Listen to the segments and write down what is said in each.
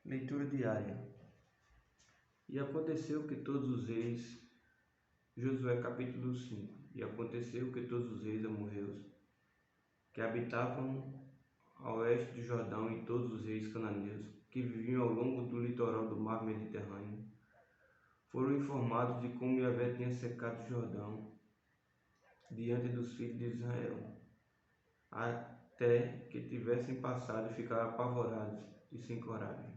Leitura diária. E aconteceu que todos os reis, Josué capítulo 5. E aconteceu que todos os reis amorreus que habitavam a oeste do Jordão e todos os reis cananeus que viviam ao longo do litoral do mar Mediterrâneo foram informados de como Yahvé tinha secado o Jordão diante dos filhos de Israel, até que tivessem passado e ficaram apavorados e sem coragem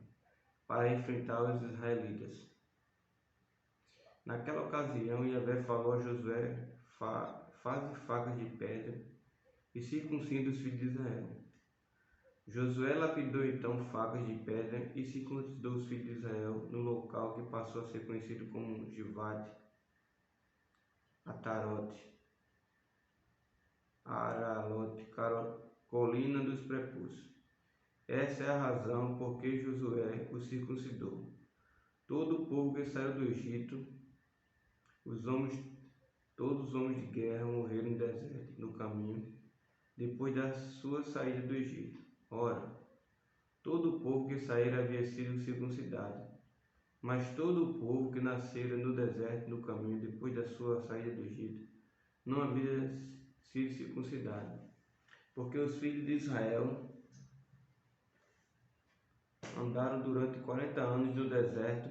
para enfrentar os israelitas. Naquela ocasião, Yahvé falou a Josué: faze facas de pedra e circuncida os filhos de Israel. Josué lapidou então facas de pedra e circuncidou os filhos de Israel no local que passou a ser conhecido como Givate, Atarote, Aralote, colina dos prepúcios. Essa é a razão por que Josué os circuncidou. Todo o povo que saiu do Egito, todos os homens de guerra morreram no deserto, no caminho, depois da sua saída do Egito. Ora, todo o povo que saíra havia sido circuncidado, mas todo o povo que nascera no deserto, no caminho, depois da sua saída do Egito, não havia sido circuncidado, porque os filhos de Israel andaram durante 40 anos no deserto,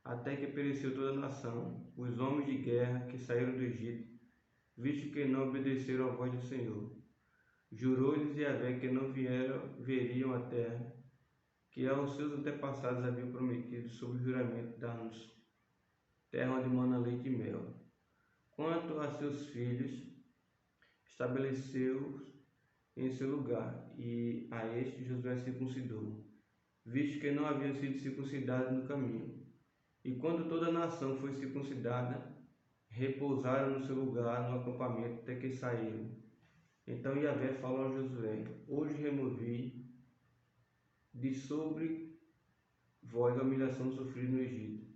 até que pereceu toda a nação, os homens de guerra que saíram do Egito, visto que não obedeceram à voz do Senhor. Jurou-lhes Yahvé que não veriam a terra que aos seus antepassados haviam prometido, sob o juramento, dar-nos, terra onde mana leite e mel. Quanto a seus filhos, estabeleceu-os em seu lugar, e a este Josué circuncidou, visto que não haviam sido circuncidados no caminho. E quando toda a nação foi circuncidada, repousaram no seu lugar no acampamento até que saíram. Então Yahvé falou a Josué: hoje removi de sobre vós a humilhação sofrida no Egito.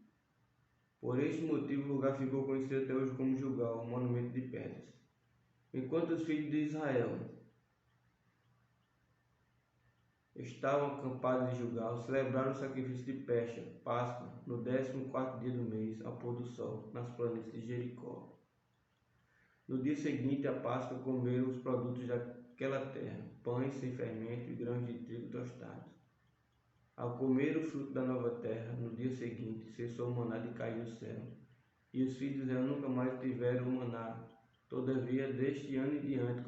Por este motivo o lugar ficou conhecido até hoje como Gilgal, um monumento de pedras. Enquanto os filhos de Israel estavam acampados em Gilgal, celebraram o sacrifício de Pecha, Páscoa, no 14º dia do mês, ao pôr do sol, nas planícies de Jericó. No dia seguinte à Páscoa comeram os produtos daquela terra, pães sem fermento e grãos de trigo tostados. Ao comer o fruto da nova terra, no dia seguinte cessou o maná de cair do céu, e os filhos de Israel nunca mais tiveram o maná. Todavia, deste ano em diante,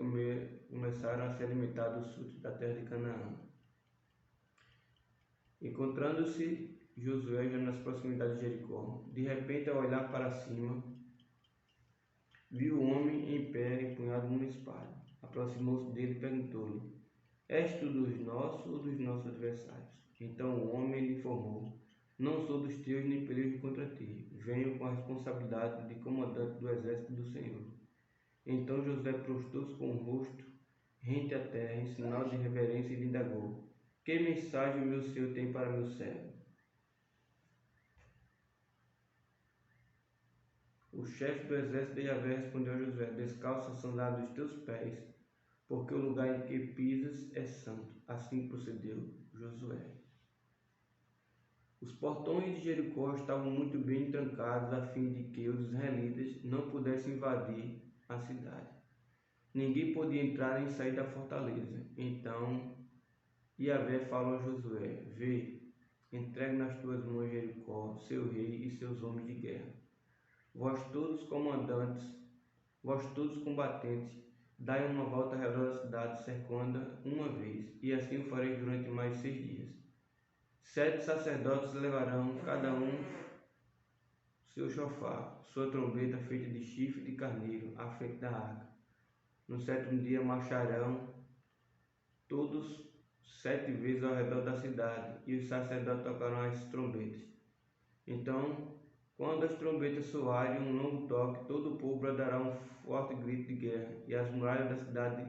começaram a se alimentar dos frutos da terra de Canaã. Encontrando-se Josué já nas proximidades de Jericó, de repente, ao olhar para cima, viu um homem em pé, empunhado numa espada. Aproximou-se dele e perguntou-lhe: és tu dos nossos ou dos nossos adversários? Então o homem lhe informou: não sou dos teus, nem pelejo contra ti. Venho com a responsabilidade de comandante do exército do Senhor. Então Josué prostrou-se com o rosto rente à terra, em sinal de reverência, e lhe indagou: que mensagem o meu Senhor tem para meu servo? O chefe do exército de Yahvé respondeu a Josué: descalça a sandália dos teus pés, porque o lugar em que pisas é santo. Assim procedeu Josué. Os portões de Jericó estavam muito bem trancados, a fim de que os israelitas não pudessem invadir a cidade. Ninguém podia entrar nem sair da fortaleza. Então Yahvé falou a Josué: vê, entregue nas tuas mãos Jericó, seu rei e seus homens de guerra. Vós todos comandantes, vós todos combatentes, dai uma volta ao redor da cidade, cercando-a uma vez, e assim o fareis durante mais 6 dias. 7 sacerdotes levarão, cada um seu chofar, sua trombeta feita de chifre de carneiro, à frente da arca. No 7º dia marcharão todos 7 vezes ao redor da cidade, e os sacerdotes tocarão as trombetas. Então, quando as trombetas soarem um longo toque, todo o povo bradará um forte grito de guerra, e as muralhas da cidade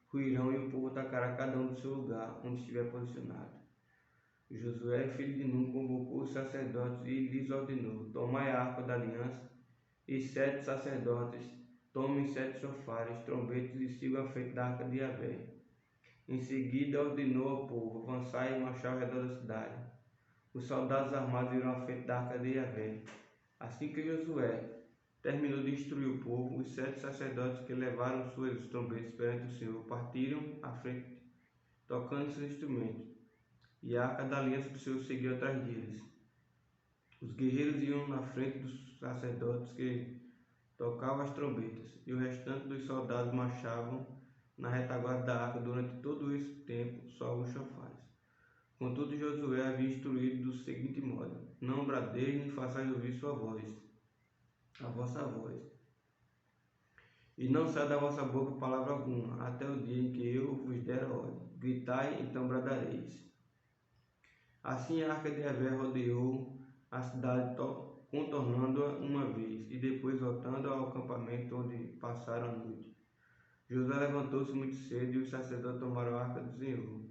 ruirão, e o povo atacará cada um do seu lugar, onde estiver posicionado. Josué, filho de Nun, convocou os sacerdotes e lhes ordenou: tomai a arca da aliança, e 7 sacerdotes tomem 7 chofares, trombetas, e sigam à frente da arca de Yahvé. Em seguida ordenou ao povo: avançai e marchai ao redor da cidade. Os soldados armados viram à frente da arca de Yahvé. Assim que Josué terminou de instruir o povo, os 7 sacerdotes que levaram suas trombetas perante o Senhor partiram à frente, tocando seus instrumentos, e a arca da aliança do Senhor seguiu atrás deles. Os guerreiros iam na frente dos sacerdotes que tocavam as trombetas, e o restante dos soldados marchavam na retaguarda da arca durante todo esse tempo, só os chofares. Contudo, Josué havia instruído do seguinte modo: não bradeis nem façais ouvir a vossa voz, e não saia da vossa boca palavra alguma, até o dia em que eu vos der ordem. Gritai, então bradareis. Assim a arca de Yahvé rodeou a cidade, contornando-a uma vez, e depois voltando ao acampamento onde passaram a noite. Josué levantou-se muito cedo, e os sacerdotes tomaram a arca do Senhor.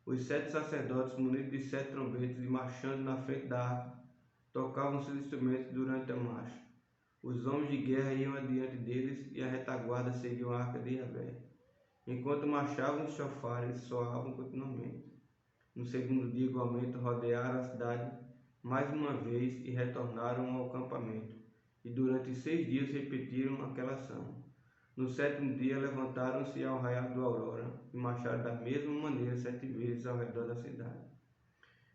Os 7 sacerdotes, munidos de 7 trombetas e marchando na frente da arca, tocavam seus instrumentos durante a marcha. Os homens de guerra iam adiante deles, e a retaguarda seguiu a arca de Yahvé. Enquanto marchavam, os chofares soavam continuamente. No segundo dia, igualmente, rodearam a cidade mais uma vez e retornaram ao acampamento. E durante 6 dias repetiram aquela ação. No 7º dia, levantaram-se ao raiar da aurora e marcharam da mesma maneira 7 vezes ao redor da cidade.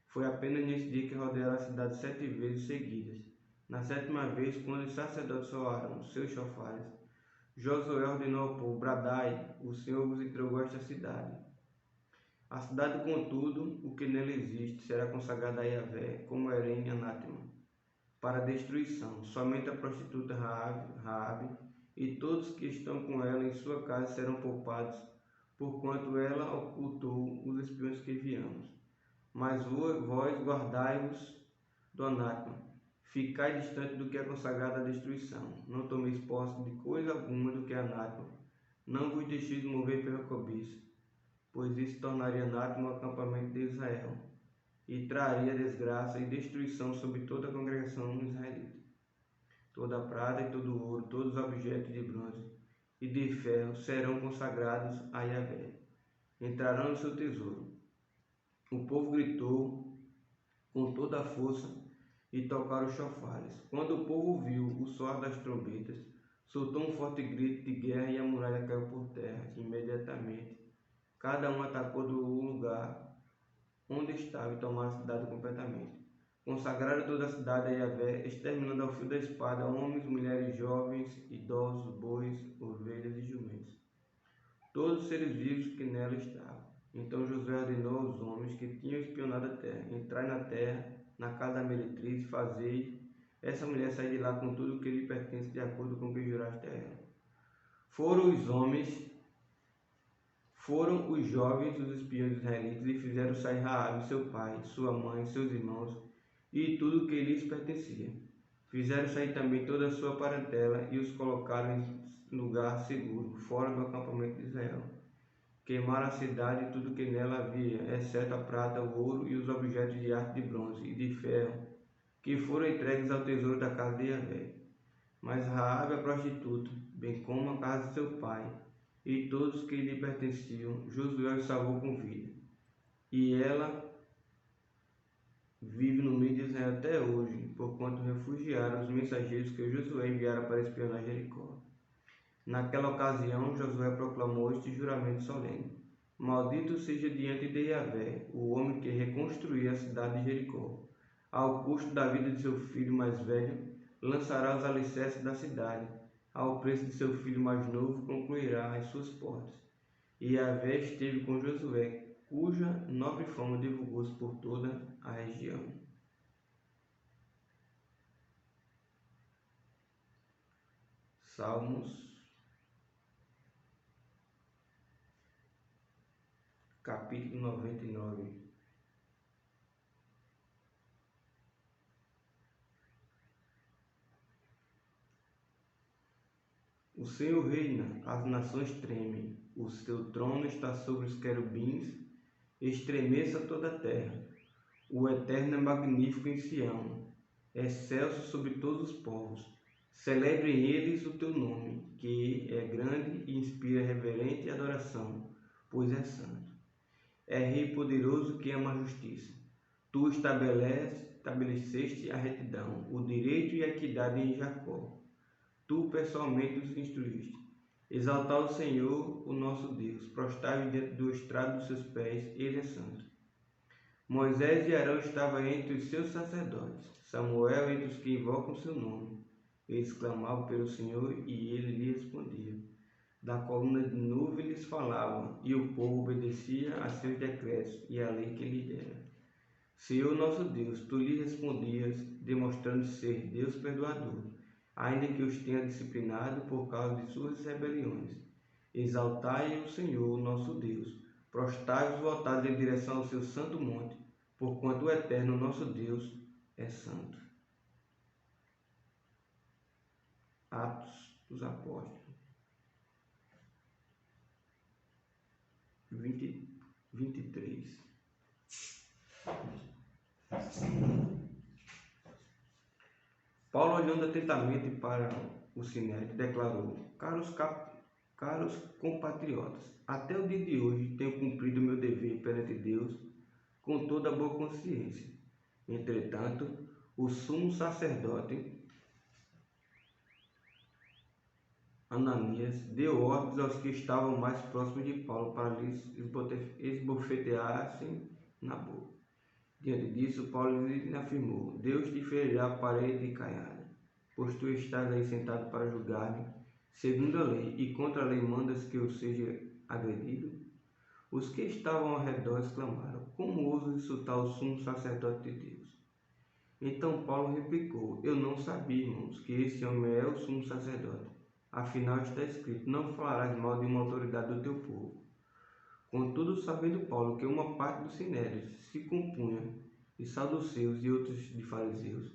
Foi apenas nesse dia que rodearam a cidade 7 vezes seguidas. Na 7ª vez, quando os sacerdotes soaram seus chofares, Josué ordenou ao povo: bradai, o Senhor vos entregou esta cidade. A cidade, contudo, o que nela existe, será consagrada a Yahvé, como Herém anátema, para destruição. Somente a prostituta Raabe e todos que estão com ela em sua casa serão poupados, porquanto ela ocultou os espiões que enviamos. Mas vós guardai-vos do anátema, ficai distante do que é consagrado à destruição. Não tomeis posse de coisa alguma do que é anátema, não vos deixeis mover pela cobiça, pois isso tornaria anátema o acampamento de Israel, e traria desgraça e destruição sobre toda a congregação israelita. Toda a prata e todo o ouro, todos os objetos de bronze e de ferro serão consagrados a Yahvé. Entrarão no seu tesouro. O povo gritou com toda a força e tocaram os chofares. Quando o povo viu o soar das trombetas, soltou um forte grito de guerra e a muralha caiu por terra. Imediatamente, cada um atacou do lugar onde estava e tomaram a cidade completamente. Consagraram toda a cidade a Yahvé, exterminando ao fio da espada homens, mulheres, jovens, idosos, bois, ovelhas e jumentos, todos os seres vivos que nela estavam. Então Josué ordenou aos homens que tinham espionado a terra: entrai na terra, na casa da meretriz, fazei essa mulher sair de lá com tudo o que lhe pertence, de acordo com o que juraste a ela. Foram os jovens, os espiões israelitas, e fizeram sair Raabe, seu pai, sua mãe, seus irmãos, e tudo o que lhes pertencia. Fizeram sair também toda a sua parentela e os colocaram em lugar seguro, fora do acampamento de Israel. Queimaram a cidade e tudo o que nela havia, exceto a prata, o ouro e os objetos de arte de bronze e de ferro, que foram entregues ao tesouro da casa de Yahvé. Mas Raabe, a prostituta, bem como a casa de seu pai, e todos que lhe pertenciam, Josué os salvou com vida. E ela vive no meio de Israel até hoje, porquanto refugiaram os mensageiros que Josué enviara para espionar Jericó. Naquela ocasião, Josué proclamou este juramento solene: maldito seja diante de Yahvé o homem que reconstruir a cidade de Jericó. Ao custo da vida de seu filho mais velho, lançará os alicerces da cidade. Ao preço de seu filho mais novo, concluirá as suas portas. E Yahvé esteve com Josué, cuja nobre fama divulgou-se por toda a região. Salmos, capítulo 99. O Senhor reina, as nações tremem, o seu trono está sobre os querubins, estremeça toda a terra. O Eterno é magnífico em Sião, excelso sobre todos os povos. Celebrem eles o teu nome, que é grande e inspira reverente adoração, pois é santo. é Rei poderoso que ama a justiça. Tu estabeleceste a retidão, o direito e a equidade em Jacó. Tu pessoalmente os instruíste. Exaltai o Senhor, o nosso Deus, prostrai diante do estrado dos seus pés, ele é santo. Moisés e Arão estavam entre os seus sacerdotes, Samuel entre os que invocam seu nome. Eles clamavam pelo Senhor e ele lhe respondia. Da coluna de nuvem lhes falava, e o povo obedecia a seus decretos e à lei que lhes dera. Senhor nosso Deus, tu lhe respondias, demonstrando ser Deus perdoador, ainda que os tenha disciplinado por causa de suas rebeliões. Exaltai o Senhor nosso Deus, prostrai-vos voltados em direção ao seu santo monte, porquanto o eterno nosso Deus é santo. Atos dos Apóstolos 23. Paulo, olhando atentamente para o Sinédrio, declarou: Caros compatriotas, até o dia de hoje tenho cumprido meu dever perante Deus com toda a boa consciência. Entretanto, o sumo sacerdote Ananias deu ordens aos que estavam mais próximos de Paulo para lhes esbofeteassem na boca. Diante disso, Paulo lhe afirmou: Deus te ferirá a parede de caiada, pois tu estás aí sentado para julgar-me, segundo a lei, e contra a lei mandas que eu seja agredido? Os que estavam ao redor exclamaram: Como ouso insultar o sumo sacerdote de Deus? Então Paulo replicou: Eu não sabia, irmãos, que esse homem é o sumo sacerdote. Afinal está escrito: Não falarás mal de uma autoridade do teu povo. Contudo, sabendo Paulo que uma parte dos sinédrios se compunha de saduceus e outros de fariseus,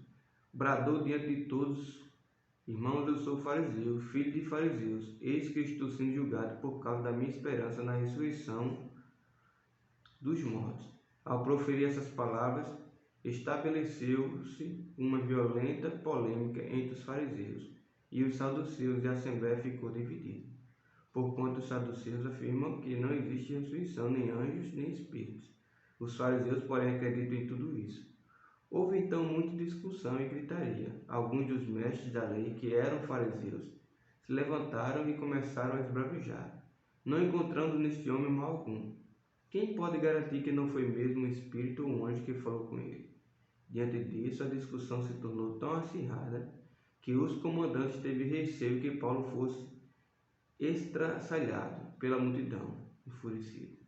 bradou diante de todos: Irmãos, eu sou fariseu, filho de fariseus. Eis que estou sendo julgado por causa da minha esperança na ressurreição dos mortos. Ao proferir essas palavras, estabeleceu-se uma violenta polêmica entre os fariseus e os saduceus, e a assembleia ficou dividida. Porquanto os saduceus afirmam que não existe ressurreição, nem anjos, nem espíritos. Os fariseus, porém, acreditam em tudo isso. Houve então muita discussão e gritaria. Alguns dos mestres da lei, que eram fariseus, se levantaram e começaram a esbravejar, não encontrando neste homem mal algum. Quem pode garantir que não foi mesmo um espírito ou um anjo que falou com ele? Diante disso, a discussão se tornou tão acirrada que os comandantes teve receio que Paulo fosse estraçalhado pela multidão, enfurecido.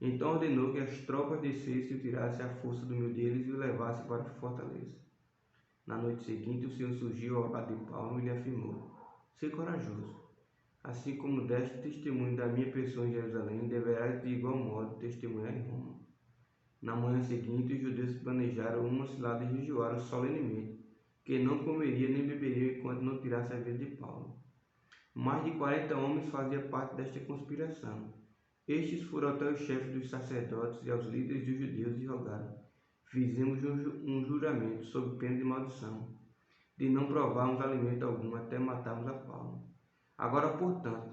Então ordenou que as tropas descessem e tirassem a força do meio deles e o levassem para a fortaleza. Na noite seguinte, o Senhor surgiu ao lado de Paulo e lhe afirmou: Sê corajoso. Assim como deste testemunho da minha pessoa em Jerusalém, deverás de igual modo testemunhar em Roma. Na manhã seguinte, os judeus planejaram uma cilada e jejuaram solenemente, que não comeriam nem beberiam enquanto não tirassem a vida de Paulo. Mais de 40 homens faziam parte desta conspiração. Estes foram até os chefes dos sacerdotes e aos líderes dos judeus e rogaram: Fizemos um juramento, sob pena de maldição, de não provarmos alimento algum até matarmos a Paulo. Agora, portanto,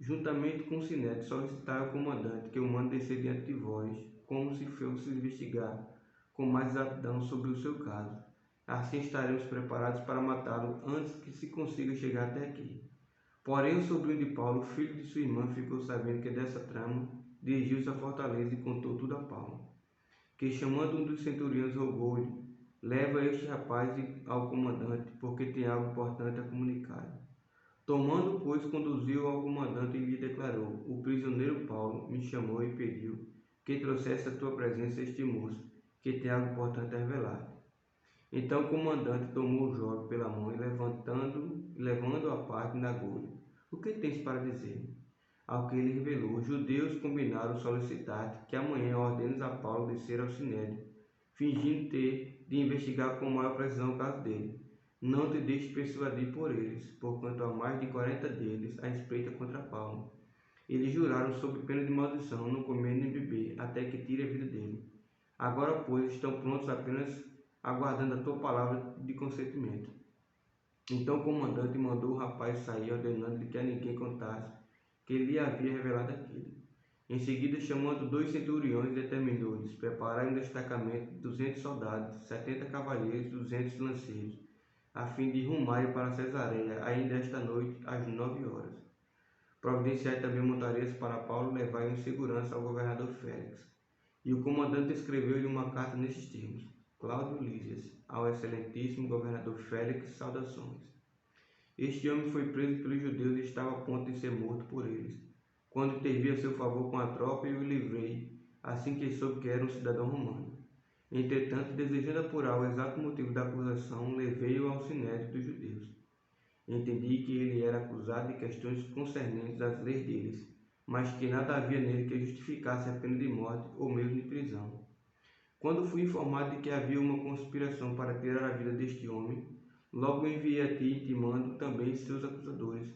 juntamente com o Sinédrio, solicitai ao comandante que o mande descer diante de vós, como se fosse investigar com mais exatidão sobre o seu caso. Assim estaremos preparados para matá-lo antes que se consiga chegar até aqui. Porém, o sobrinho de Paulo, filho de sua irmã, ficou sabendo que dessa trama, dirigiu-se à fortaleza e contou tudo a Paulo, que, chamando um dos centuriões, rogou-lhe: Leva este rapaz ao comandante, porque tem algo importante a comunicar. Tomando, pois, conduziu-o ao comandante e lhe declarou: O prisioneiro Paulo me chamou e pediu que trouxesse à tua presença este moço, que tem algo importante a revelar. Então o comandante tomou o jovem pela mão e levando-o à parte, indagou-lhe: O que tens para dizer? Ao que ele revelou: Os judeus combinaram solicitar-te que amanhã ordenes a Paulo descer ao Sinédrio, fingindo ter de investigar com maior precisão o caso dele. Não te deixes persuadir por eles, porquanto há mais de 40 deles à espreita contra Paulo. Eles juraram sob pena de maldição não comer nem beber, até que tire a vida dele. Agora, pois, estão prontos apenas aguardando a tua palavra de consentimento. Então o comandante mandou o rapaz sair, ordenando-lhe que a ninguém contasse que ele lhe havia revelado aquilo. Em seguida, chamando 2 centuriões, determinou-lhes preparar um destacamento de 200 soldados, 70 cavalheiros e 200 lanceiros, a fim de rumarem para Cesareia ainda esta noite às 9 horas. Providenciai também montarias para Paulo levar em segurança ao governador Félix. E o comandante escreveu-lhe uma carta nestes termos: Cláudio Lísias, ao excelentíssimo governador Félix, saudações. Este homem foi preso pelos judeus e estava a ponto de ser morto por eles, quando intervi a seu favor com a tropa e o livrei, assim que soube que era um cidadão romano. Entretanto, desejando apurar o exato motivo da acusação, levei-o ao sinédrio dos judeus. Entendi que ele era acusado de questões concernentes às leis deles, mas que nada havia nele que justificasse a pena de morte ou mesmo de prisão. Quando fui informado de que havia uma conspiração para tirar a vida deste homem, logo enviei a ti, intimando também seus acusadores,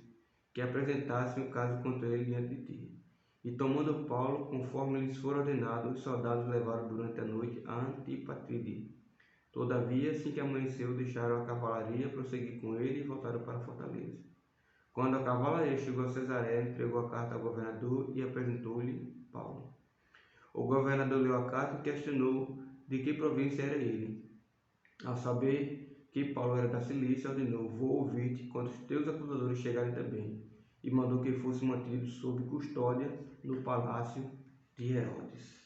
que apresentassem o caso contra ele diante de ti. E tomando Paulo, conforme lhes for ordenado, os soldados levaram durante a noite a Antipatride. Todavia, assim que amanheceu, deixaram a cavalaria, prosseguir com ele e voltaram para a fortaleza. Quando a cavalaria chegou a Cesareia, entregou a carta ao governador e apresentou-lhe Paulo. O governador leu a carta e questionou de que província era ele. Ao saber que Paulo era da Cilícia, ordenou: vou ouvir-te quando os teus acusadores chegarem também, e mandou que fosse mantido sob custódia no palácio de Herodes.